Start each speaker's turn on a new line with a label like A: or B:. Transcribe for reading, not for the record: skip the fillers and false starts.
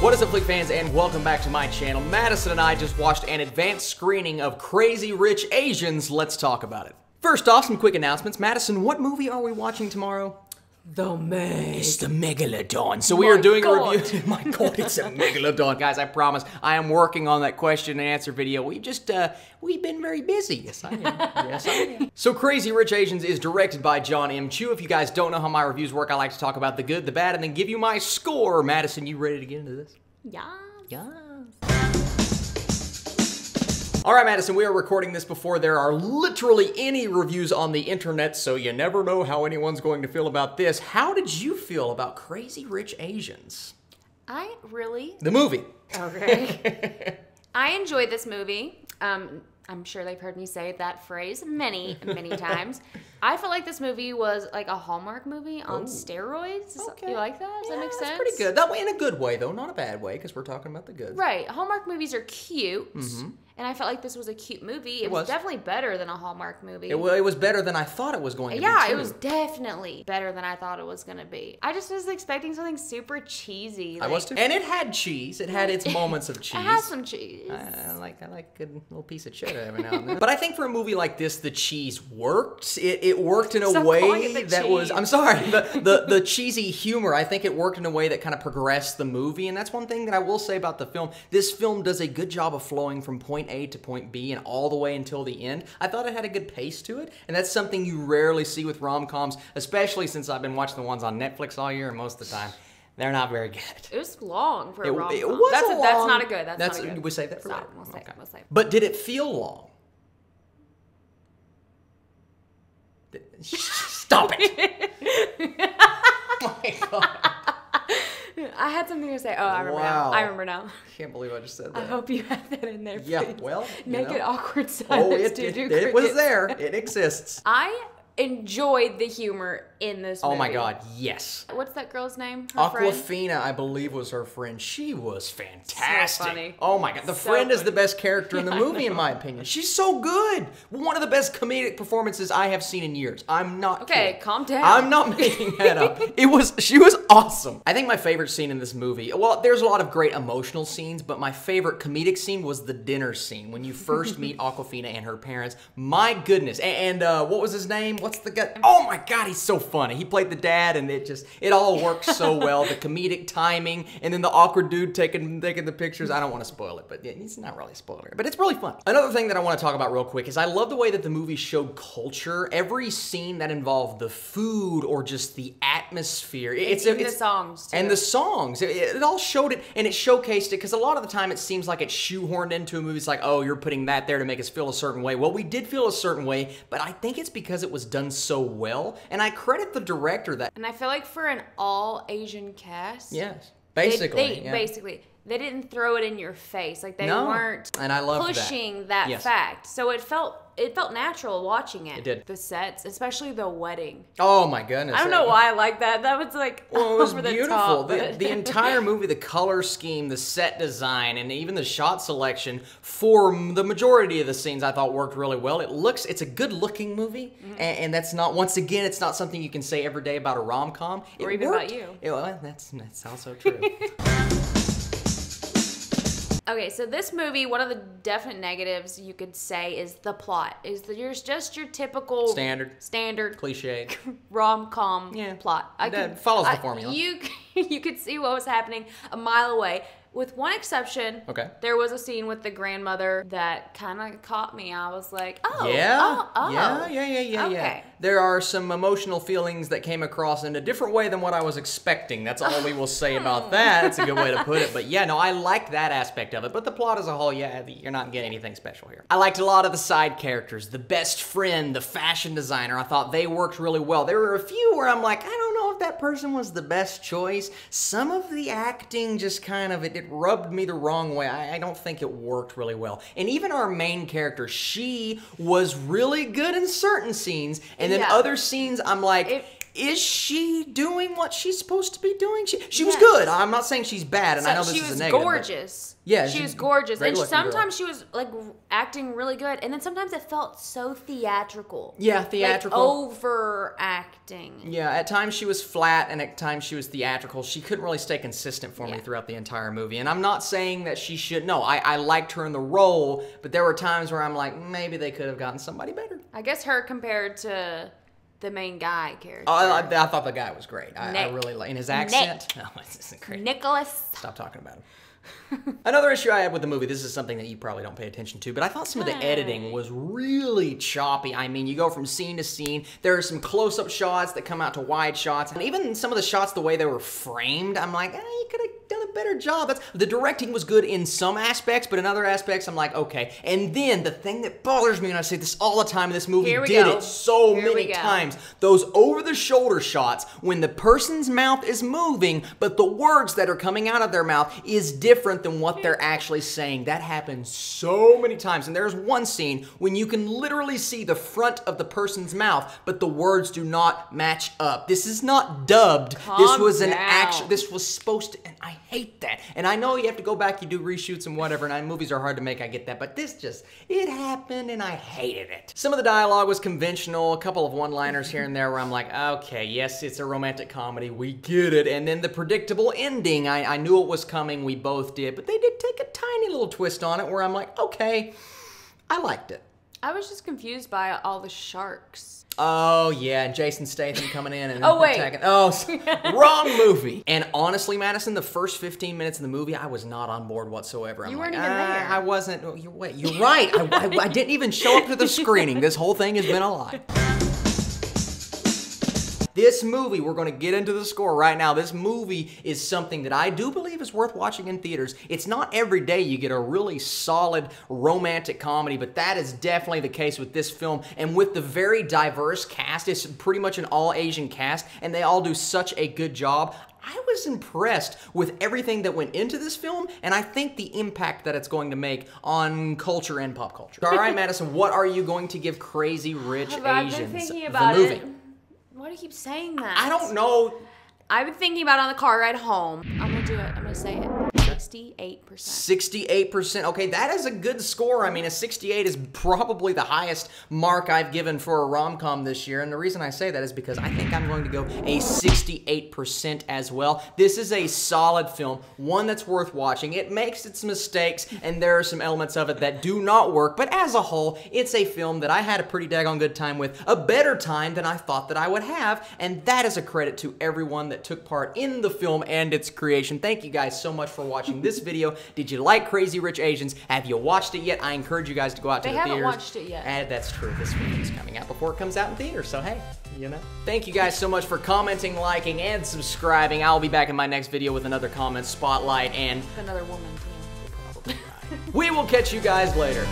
A: What is up, Flick fans, and welcome back to my channel. Madison and I just watched an advanced screening of Crazy Rich Asians. Let's talk about it. First off, some quick announcements. Madison, what movie are we watching tomorrow?
B: The Meg.
A: It's the Megalodon. So we are doing a review. My God, it's a Megalodon. Guys, I promise, I am working on that question and answer video. We've been very busy. Yes, I am. Yes, I am. So Crazy Rich Asians is directed by John M. Chu. If you guys don't know how my reviews work, I like to talk about the good, the bad, and then give you my score. Madison, you ready to get into this?
B: Yeah.
A: Yeah. All right, Madison, we are recording this before there are literally any reviews on the internet, so you never know how anyone's going to feel about this. How did you feel about Crazy Rich Asians? The movie.
B: Okay. I enjoyed this movie. I'm sure they've heard me say that phrase many, many times. I felt like this movie was like a Hallmark movie on steroids.
A: Okay.
B: You like that? Does that make sense?
A: That's pretty good. That way, in a good way, though, not a bad way, because we're talking about the good.
B: Right. Hallmark movies are cute. And I felt like this was a cute movie. It was definitely better than a Hallmark movie.
A: It was better than I thought it was going to be,
B: Yeah,
A: too.
B: it was definitely better than I thought it was going to be. I just was expecting something super cheesy.
A: I was too. And it had cheese. It had its moments of cheese.
B: It has some cheese.
A: I like a good little piece of cheddar every now and then. But I think for a movie like this, the cheese worked. It worked in a way that was... I'm sorry. The cheesy humor, I think it worked in a way that kind of progressed the movie. And that's one thing that I will say about the film. This film does a good job of flowing from point A to point B and all the way until the end. I thought it had a good pace to it, and that's something you rarely see with rom-coms, especially since I've been watching the ones on Netflix all year, and most of the time, they're not very good.
B: It was long for a rom-com.
A: It was
B: that's
A: long.
B: That's not a good. That's not a good.
A: We save that for later.
B: We'll save it.
A: But did it feel long? Stop it! Oh my God.
B: I had something to say. Oh, I remember now. I remember now.
A: I can't believe I just said that.
B: I hope you had that in there. Please.
A: Yeah, well,
B: make it awkward silence.
A: Oh, it was there. It exists.
B: I enjoyed the humor in this movie.
A: Oh my God, yes.
B: What's that girl's name? Her friend?
A: Aquafina, I believe, was her friend. She was fantastic.
B: So funny.
A: Oh my God, the friend is the best character in the movie, in my opinion. She's so good. One of the best comedic performances I have seen in years. I'm not kidding.
B: Calm down.
A: I'm not making that up. She was awesome. I think my favorite scene in this movie, well, there's a lot of great emotional scenes, but my favorite comedic scene was the dinner scene when you first meet Aquafina and her parents. My goodness. And what was his name? What's the guy? Oh my God, he's so funny. He played the dad, and it all works so well. The comedic timing, and then the awkward dude taking the pictures. I don't want to spoil it, but it's not really a spoiler. But it's really fun. Another thing that I want to talk about real quick is I love the way that the movie showed culture. Every scene that involved the food or just the atmosphere. It's the songs, too. And the songs. It all showed it, and it showcased it, because a lot of the time it seems like it's shoehorned into a movie. It's like, oh, you're putting that there to make us feel a certain way. Well, we did feel a certain way, but I think it's because it was done so well, and I credit the director that.
B: And I feel like for an all-Asian cast,
A: yes, basically,
B: basically, they didn't throw it in your face. Like they weren't
A: and I love
B: pushing that fact. So it felt natural watching it.
A: It did.
B: The sets, especially the wedding.
A: Oh my goodness.
B: I don't know why I like that. That was like
A: well, it was
B: over
A: beautiful.
B: The top.
A: The entire movie, the color scheme, the set design, and even the shot selection for the majority of the scenes I thought worked really well. It's a good looking movie, and that's not, once again, it's not something you can say every day about a rom-com.
B: Or even about you.
A: Well, that's also true.
B: Okay, so this movie, one of the definite negatives you could say is the plot. There's just your typical standard
A: cliched
B: rom-com plot.
A: That follows the formula.
B: You could see what was happening a mile away. With one exception, there was a scene with the grandmother that kind of caught me. I was like, oh,
A: yeah.
B: Okay.
A: There are some emotional feelings that came across in a different way than what I was expecting. That's all we will say about that. It's a good way to put it. But yeah, no, I like that aspect of it. But the plot as a whole, yeah, you're not getting anything special here. I liked a lot of the side characters. The best friend, the fashion designer, I thought they worked really well. There were a few where I'm like, I don't know if that person was the best choice. Some of the acting just kind of, it rubbed me the wrong way. I don't think it worked really well. And even our main character, she was really good in certain scenes, and then other scenes I'm like, Is she doing what she's supposed to be doing? She was
B: Yes.
A: good. I'm not saying she's bad, and I know this
B: she
A: is
B: was
A: a negative.
B: gorgeous.
A: Yeah,
B: she
A: she's
B: was gorgeous,
A: great
B: and
A: looking
B: sometimes she was like acting really good, and then sometimes it felt so theatrical.
A: Yeah, theatrical.
B: Like overacting.
A: Yeah, at times she was flat, and at times she was theatrical. She couldn't really stay consistent for me
B: Yeah.
A: throughout the entire movie. And I'm not saying that she should. No, I liked her in the role, but there were times where I'm like, maybe they could have gotten somebody better.
B: I guess her compared to the main guy character.
A: Oh, I thought the guy was great. I
B: Nick.
A: really like in his accent. No, this isn't great.
B: Nicholas.
A: Stop talking about him. Another issue I had with the movie, this is something that you probably don't pay attention to, but I thought some of the editing was really choppy. I mean, you go from scene to scene. There are some close-up shots that come out to wide shots, and even some of the shots, the way they were framed, I'm like, you could have done a better job. The directing was good in some aspects, but in other aspects, I'm like, okay. And then the thing that bothers me, and I say this all the time, and this movie did it so many times, those over-the-shoulder shots when the person's mouth is moving, but the words that are coming out of their mouth is different than what they're actually saying. That happens so many times. And there's one scene when you can literally see the front of the person's mouth, but the words do not match up. This is not dubbed. This was an action. This was supposed to, and I hate that. And I know you have to go back, you do reshoots and whatever, and movies are hard to make, I get that, but this just, it happened and I hated it. Some of the dialogue was conventional, a couple of one-liners here and there where I'm like, okay, yes, it's a romantic comedy, we get it. And then the predictable ending, I knew it was coming, we both did, but they did take a tiny little twist on it where I'm like, okay, I liked it.
B: I was just confused by all the sharks.
A: Oh, yeah, and Jason Statham coming in and
B: attacking.
A: Oh, wrong movie. And honestly, Madison, the first 15 minutes of the movie, I was not on board whatsoever.
B: You weren't even there.
A: I wasn't. Oh, you're right. I didn't even show up to the screening. This whole thing has been a lie. This movie, we're going to get into the score right now. This movie is something that I do believe is worth watching in theaters. It's not every day you get a really solid romantic comedy, but that is definitely the case with this film. And with the very diverse cast, it's pretty much an all-Asian cast, and they all do such a good job. I was impressed with everything that went into this film, and I think the impact that it's going to make on culture and pop culture. All right, Madison, what are you going to give Crazy Rich Asians,
B: I've been thinking about
A: the movie?
B: it. Why do you keep saying that?
A: I don't know.
B: I've been thinking about it on the car ride home. I'm gonna do it. I'm gonna say it. 68%.
A: 68%. Okay, that is a good score. I mean, a 68 is probably the highest mark I've given for a rom-com this year. And the reason I say that is because I think I'm going to go a 68% as well. This is a solid film, one that's worth watching. It makes its mistakes, and there are some elements of it that do not work. But as a whole, it's a film that I had a pretty daggone good time with, a better time than I thought that I would have. And that is a credit to everyone that took part in the film and its creation. Thank you guys so much for watching this video. Did you like Crazy Rich Asians? Have you watched it yet? I encourage you guys to go out to the theaters.
B: They haven't watched it yet.
A: And that's true. This video is coming out before it comes out in theaters, so hey, you know. Thank you guys so much for commenting, liking, and subscribing. I'll be back in my next video with another comment spotlight and
B: Another woman too.
A: probably right. We will catch you guys later.